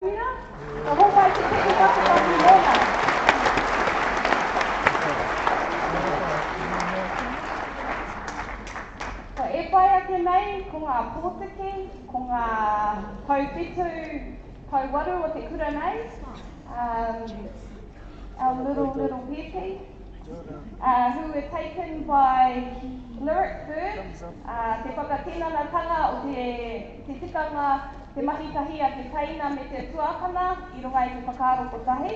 Ka hokai te te whakapaki mona. Ka e pai ake nei ko ngā pōtake, ko ngā tauwhitu, tauwaru o te kura nei. Our little Pepe, who were taken by Lyric Bird, te whakatinanatanga o te tikanga te mahitahi a te taina me te tuakana i runga i te whakaaro kotahi.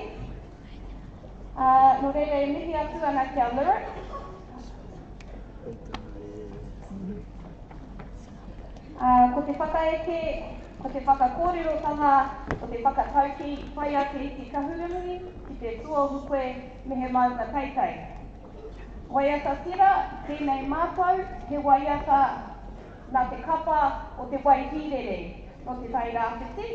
No reira e mihi atu ana kia Lyric. Ko te whakaeke, ko te whakakōrerotanga, ko te whakatauki whai ake i te kahurungi ki te tuahukwe me he maunga teitei. Waiata tira, tēnei mātou, he waiata nā te kapa o te waihirere no te tai rāwhiti,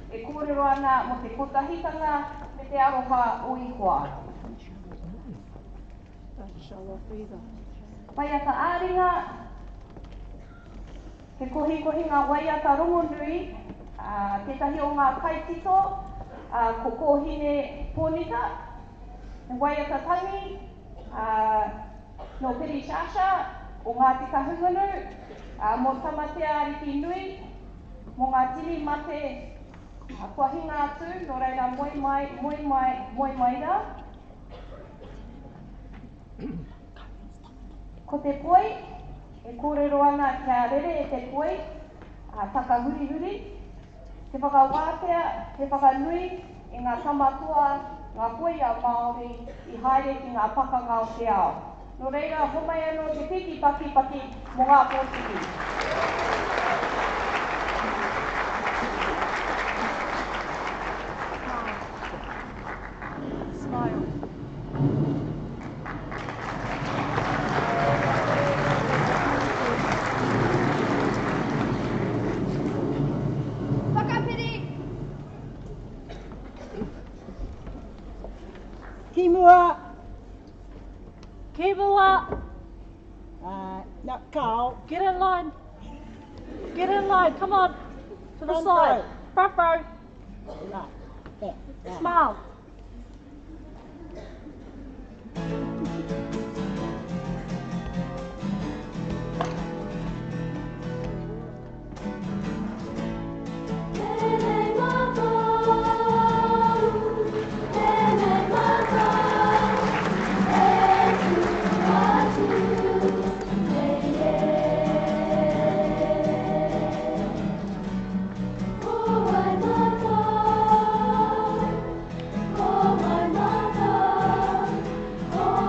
e kōrero ana mo te kotahitanga me te aroha o ihoa. Waiata āringa, he kohi ngā waiata rongonui, tētahi o ngā kaitito, ko kōhine pōnita, he waiata tangi, no Piri Shasha, o ngā tika hunganu, mo tamatea riki nui, mo ngā tini mate kua hinga atu, no reira moi mai rā. Ko te poi, e kōrero ana kia rere e te poi, taka huri, te whakawātea, te whakanui, e ngā tamatua, ngā poi a Māori, i haere ki ngā pakanga o te ao. No reira, homai anō te piki paki mo ngā pōtiki. Smile. Kimua. Kimua. No, Carl. Get in line. Get in line. Come on. To the Front side. row. Front row. Right. There. Smile. Oh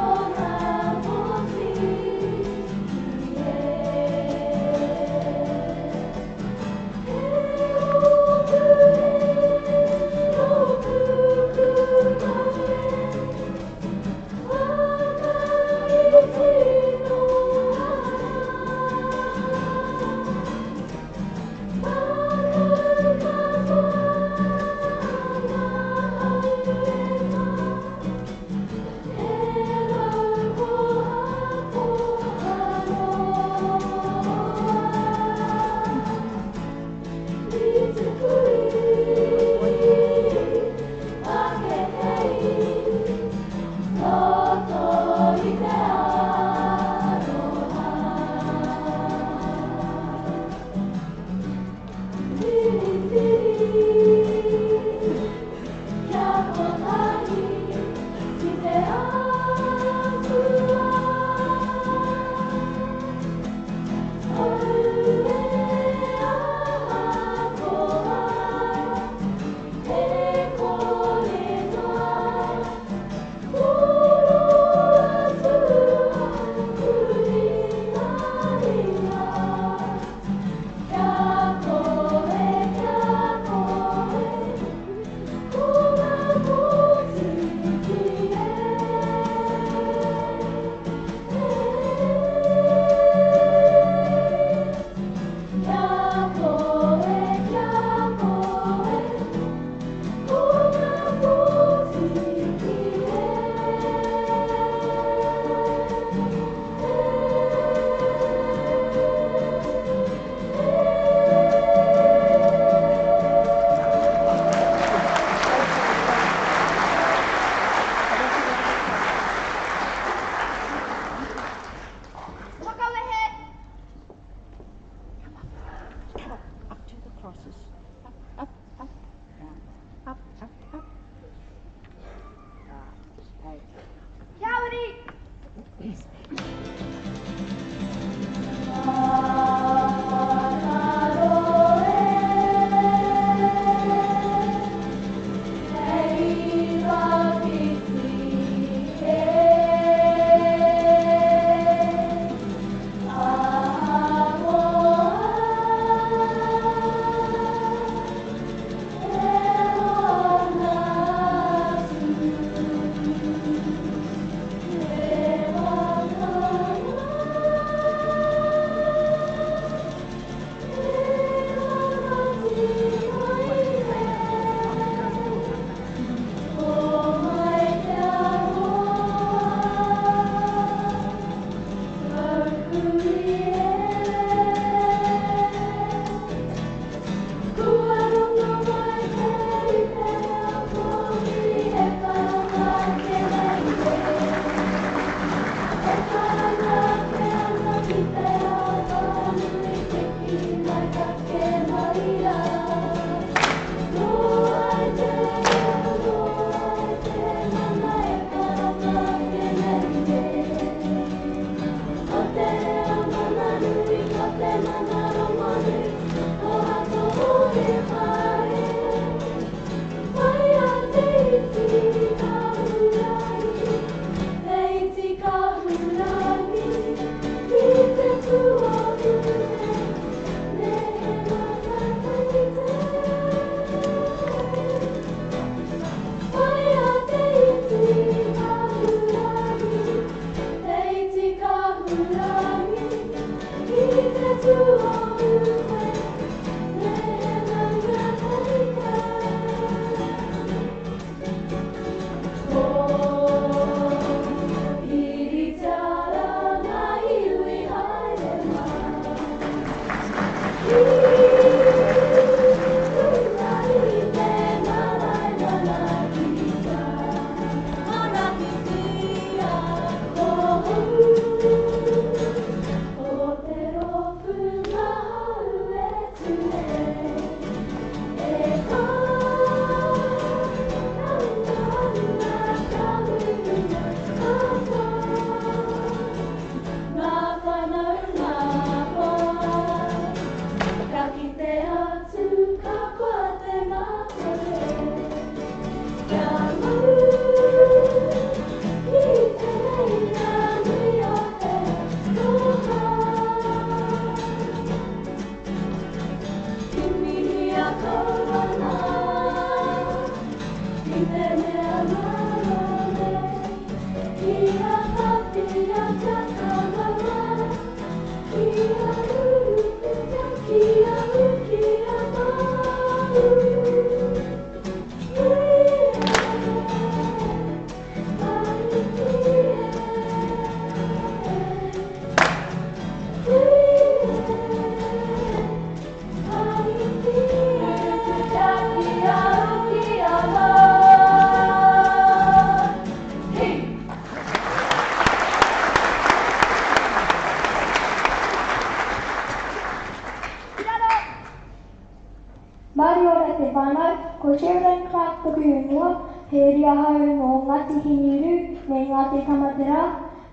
Mariola te whānau, ko Sheridan Clark toku ingoa, he ria hau no Ngāti Hiniru me Ngāti Tamatera,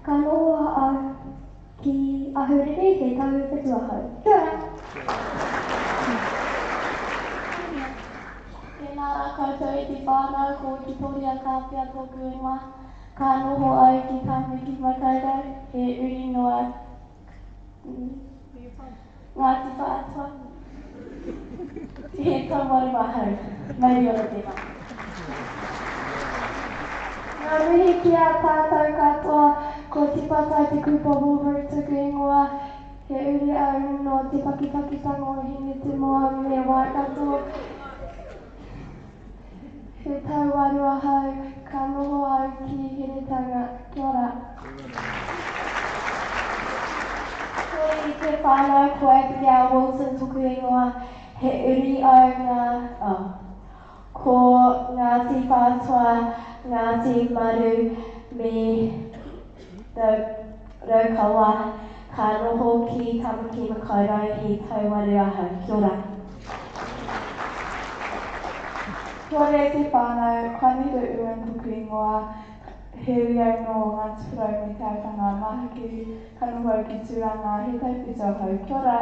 ka noho a ki ahurere he tau whetua hau. Kia ora! Tēnā rā koutou e te whānau ko ki toria kāpia toku ingoa, ka noho ai ki tāmiki makaira, he uri noa Ngāti Whātua. He tawaru wahau, mai ora te wā. Ngā mihi ki a tātou katoa, ko te pata te kupa Wolver tuku ingoa, he uri au no te pakipakitango hingi te moa me Waikato. He tauwaru ahau, ka noho au ki Heretanga, kia ora. Ko i te whānau ko Abigail Wilson tuku ingoa, he uri au ko Ngāti Whātua, Ngāti Maru me Raukawa, ka noho ki Tamaki Makaurau he tauwaru ahau, kia ora. Kia ora e te whānau, Kaneru Uan tuku ingoa, he uri au no Ngāti Whurau me te autanga Mahaki, ka noho au ki Tūranga, he tauwhitua hau, kia ora.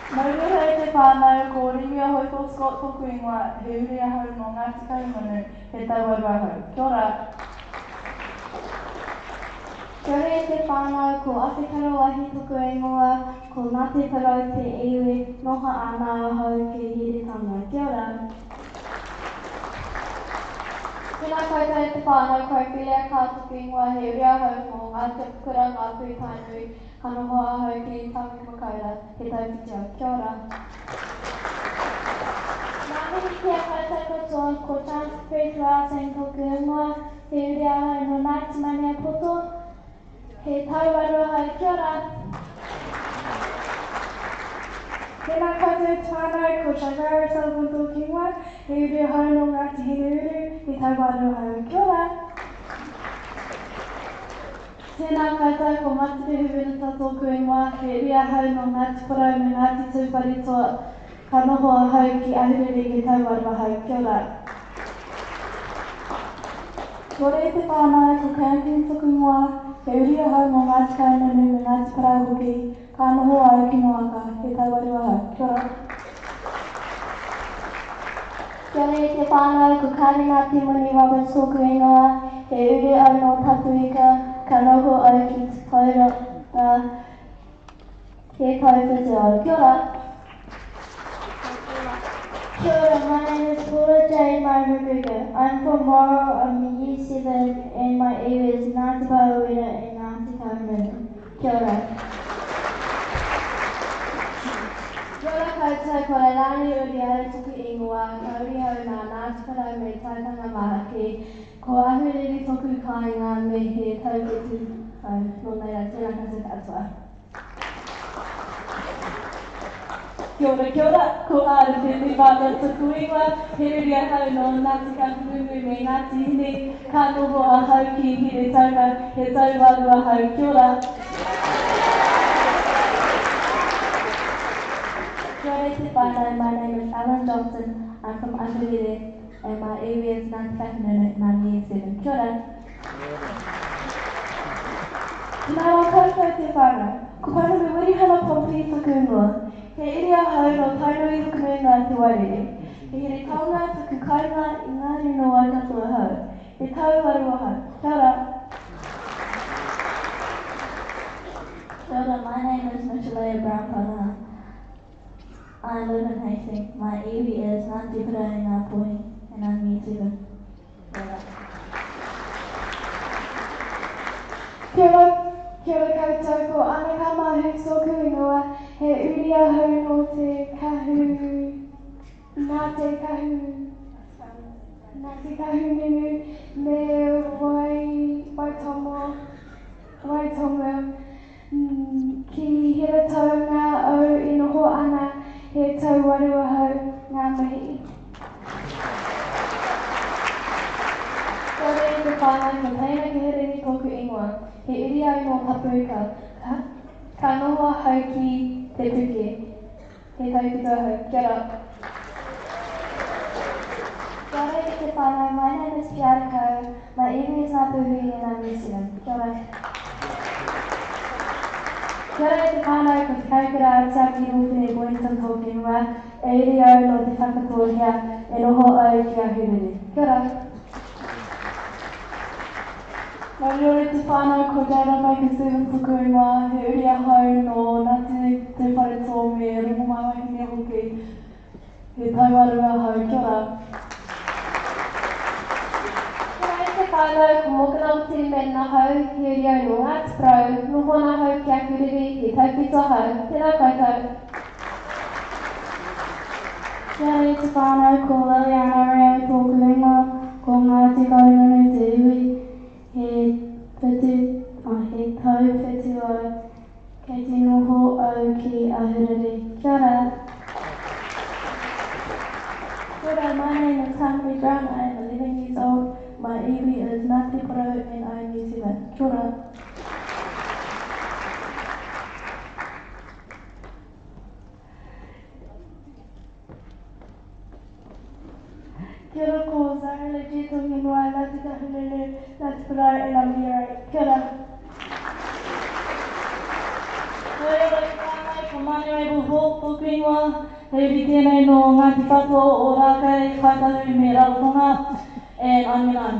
Maurura e te whānau ko Rimia Hoipo Scott toku ingoa, he uri ahau no Ngāti Kaumanu, he tauwaru ahau. Kia ora. Kia ora e te whānau ko Awhikaro Wahi toku ingoa, ko Ngāti Parau te iwi, noha ana ahau ki Heretanga. Kia ora. Tēnā koutou e te whānau ko Whilia Kā toku ingoa, he uri ahau no Ngāti Kura ngā pūtainui, ka noho ahau ki Tāmaki Makaura, he tauwhitua. Kia ora. Ngā mihi ki a koutou katoa, ko Chance Pretu Artang toku ingoa, he uri ahau no Ngāti Mania Poto, he tauwaru ahau. Kia ora. Tēnā koutou te whānau ko Shagara Sullivan toku ingoa, he uri ahau no Ngāti Hiniru, he tauwaru ahau. Kia ora. Tēnā koutou ko Matiri Huvenata toku ingoa, he uri ahau no Ngāti Porau me Ngāti Tūparetoa, ka noho ahau ki ahurere he tauwaru ahau. Kia ora. Kia ora e te whānau ko Camping toku ingoa, he uri ahau no Ngāti Kaumanu me Ngāti Parau hoki, ka noho au ki Noaka, he tauwaru ahau. Kia ora. Kia ora e te whānau ko Karina Timoni Roberts toku ingoa, he uri au no Tapuika, ka noho au ki te taura he tauwhitua. Kia ora. Kia ora, my name is Kura J. McGregor. I'm from Moro, I'm Year 7 and my area is Ngāti Pauwera and Ngāti Kaumanu. Kia ora. Kia ora koutou, ko Rani uri au tuku ingoa, ka uri au nā Ngāti Parau me Tautanga Mahaki, ko ahurere toku kāinga me he tauwhitu hau, nō nei rā, tēnā koutou katoa. Kia ora, ko Ārawhiti Whānau toku ingoa, he uri ahau no Ngāti Kaumanu me Ngāti Hine, ka noho ahau ki Heretanga, he tauwaru ahau. Kia ora. Kia ora te whānau, my name is Alan Johnson, I'm from Ahurere, and my area is Ngāti Kaumanu and I'm Year 7. Kia ora. Nā rā koutou te whānau, ko Pānuru Wirihana Pompi toku ingoa, he iri ahau no tainui hukununga te wairere, he here taonga tuku kaunga I ngāri no Waikato ahau, he tauwaru ahau. Kia ora. Kia ora, my name is Michelle Brown Pānana. I live in Hastings. My area is Ngāti Whara e ngā pohi, and I'm New Zealand. Kia ora koutou, ko Anaka Mahu Soku Ingoa, he uri ahau no te kahu, nā te kahu nunu, me waitonga, ki hira tau ngā au I noho ana, he tau waru ahau ngā mihi. Kia ora I te whānau, ko teina ki here ni tōku ingoa, he iri au no papuka, ka noho hau ki te puke, he taupito ahau, kia ora. Kia ora I te whānau, my name is Piariko, my iwi is ngā puhui and I'm New Zealand, kia ora. Kia ora I te whānau, ko te kaukura atiaki rōwhine Wellington tōku ingoa, e iri au no te whakatōhia, e noho au ki a hurere, kia ora. Nā ora te whānau ko Data Maker Stephen Tuku ingoa, he uri ahau no Ngāti te whare tō me rongo mai wahine hoki, he tauaru ahau, kia ora. Kia ora I te whānau ko Mokanauti me nā hau, he uri au no Ngāti Prau, noho nā hau ki a kuriri, he taupito hau, tēnā koutou. Kia ora I te whānau ko Liliana Reo tōku ingoa, ko Ngāti Kaununu te iwi, he tau whetu au, kei te noho au ki a hurere. Kia ora. Kia ora, my name is Harmony Brown, I am 11 years old. My iwi is Ngāti Kura and I am New Zealand. Kia ora. Kia ora ko Zara Leji tōki ingoa, Ngāti Kahululu, Ngāti Kura and I'm here. Kia ora. Kia ora I te whānau, ko Manuel Hawk tōku ingoa, he uri tēnei no Ngāti Whātua o Rākai, Kaitahu me Rarotonga, and I'm Milan.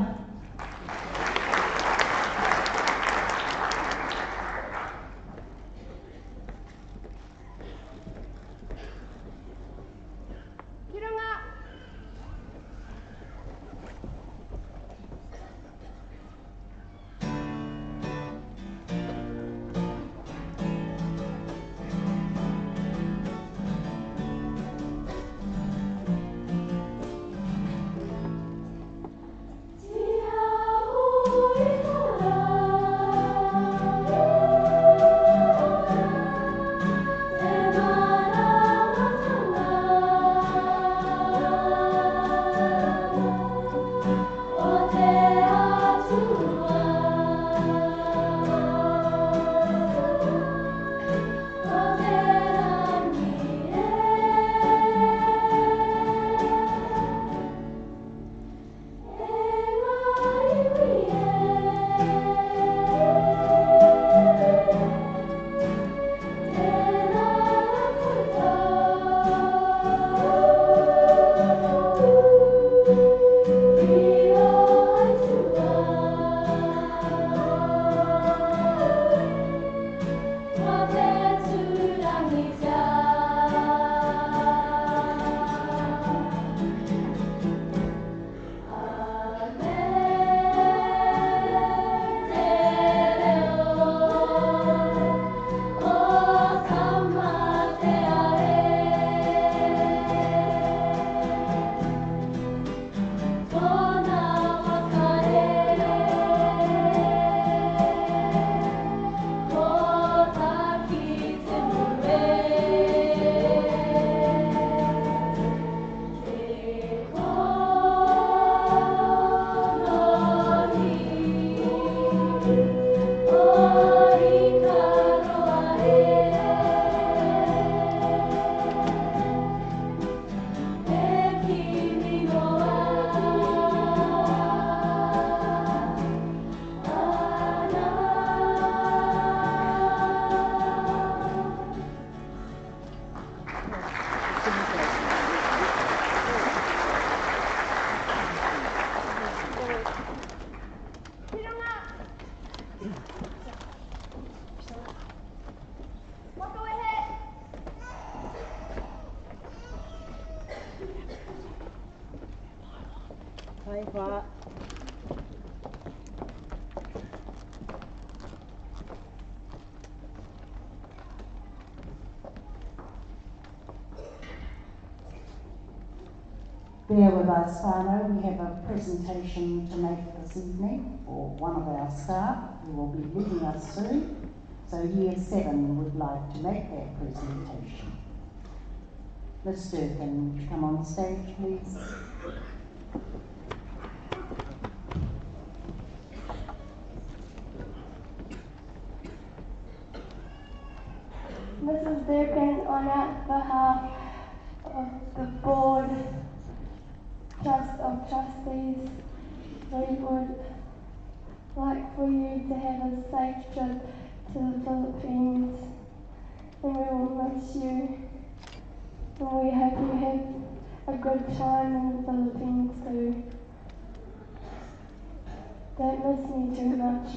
Kia Pepe. Bear with us, whānau. We have a presentation to make this evening for one of our staff who will be leaving us soon. So Year 7 would like to make that presentation. Miss Durkin, would you come on stage, please? Mrs. Durkin, on our behalf of the board of trustees, we would like for you to have a safe trip to the Philippines, and we will miss you, and we hope you have a good time in the Philippines too. Don't miss me too much.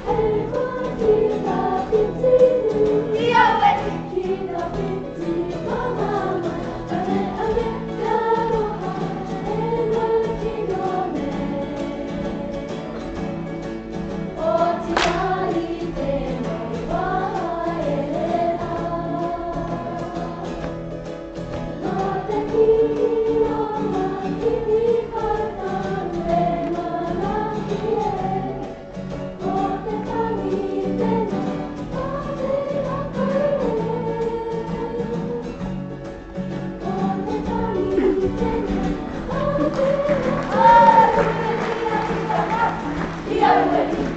Hey, Thank you.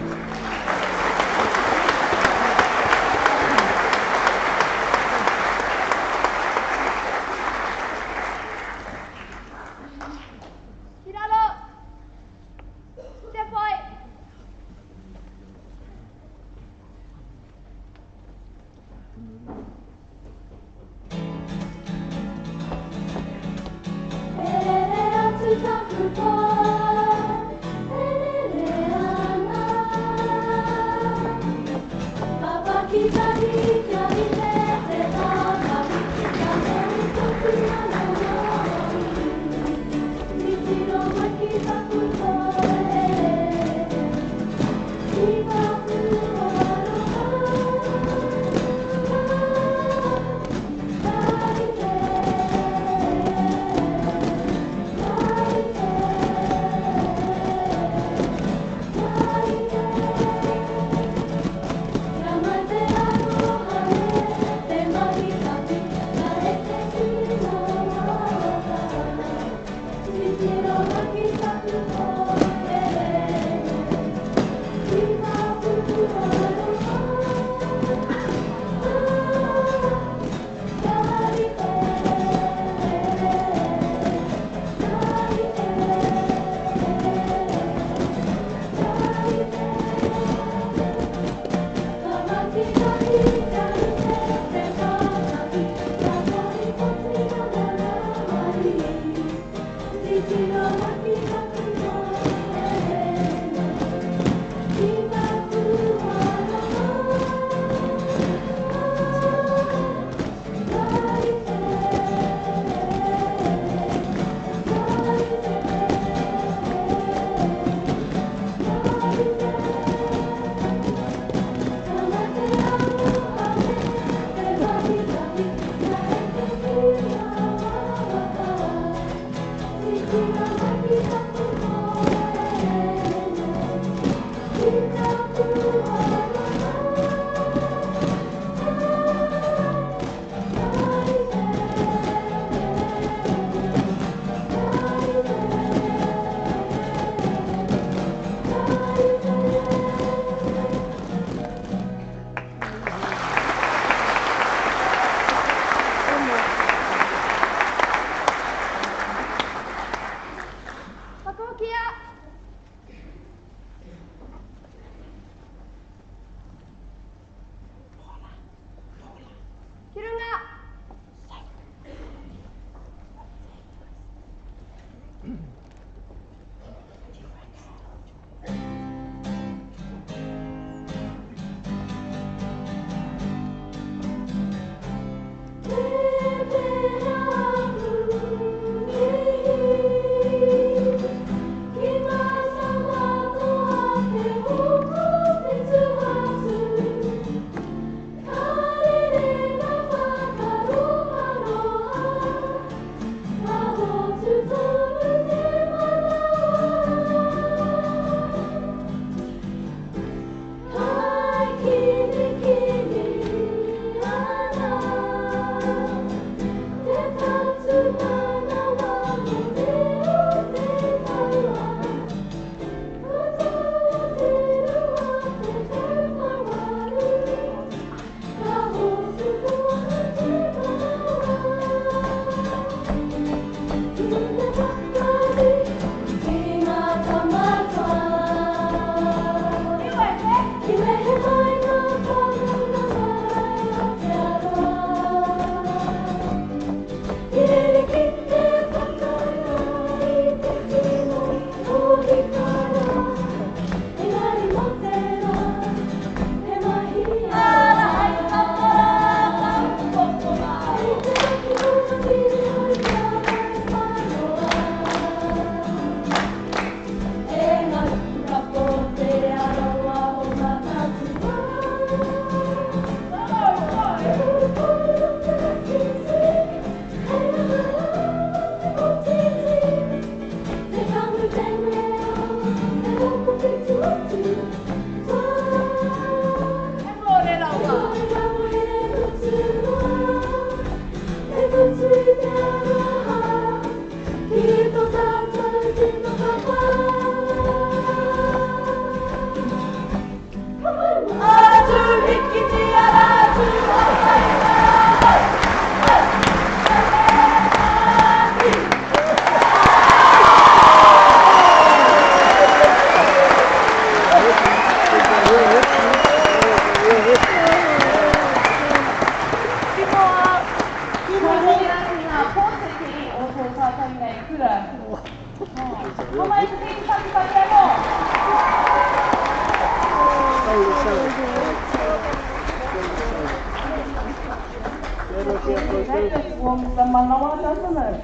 That just warms the manawa, doesn't it?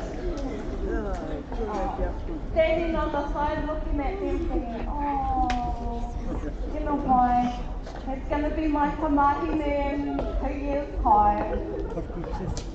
Standing on the side looking at them thinking, oh, you know why? It's going to be my tamahi in 2 years' time.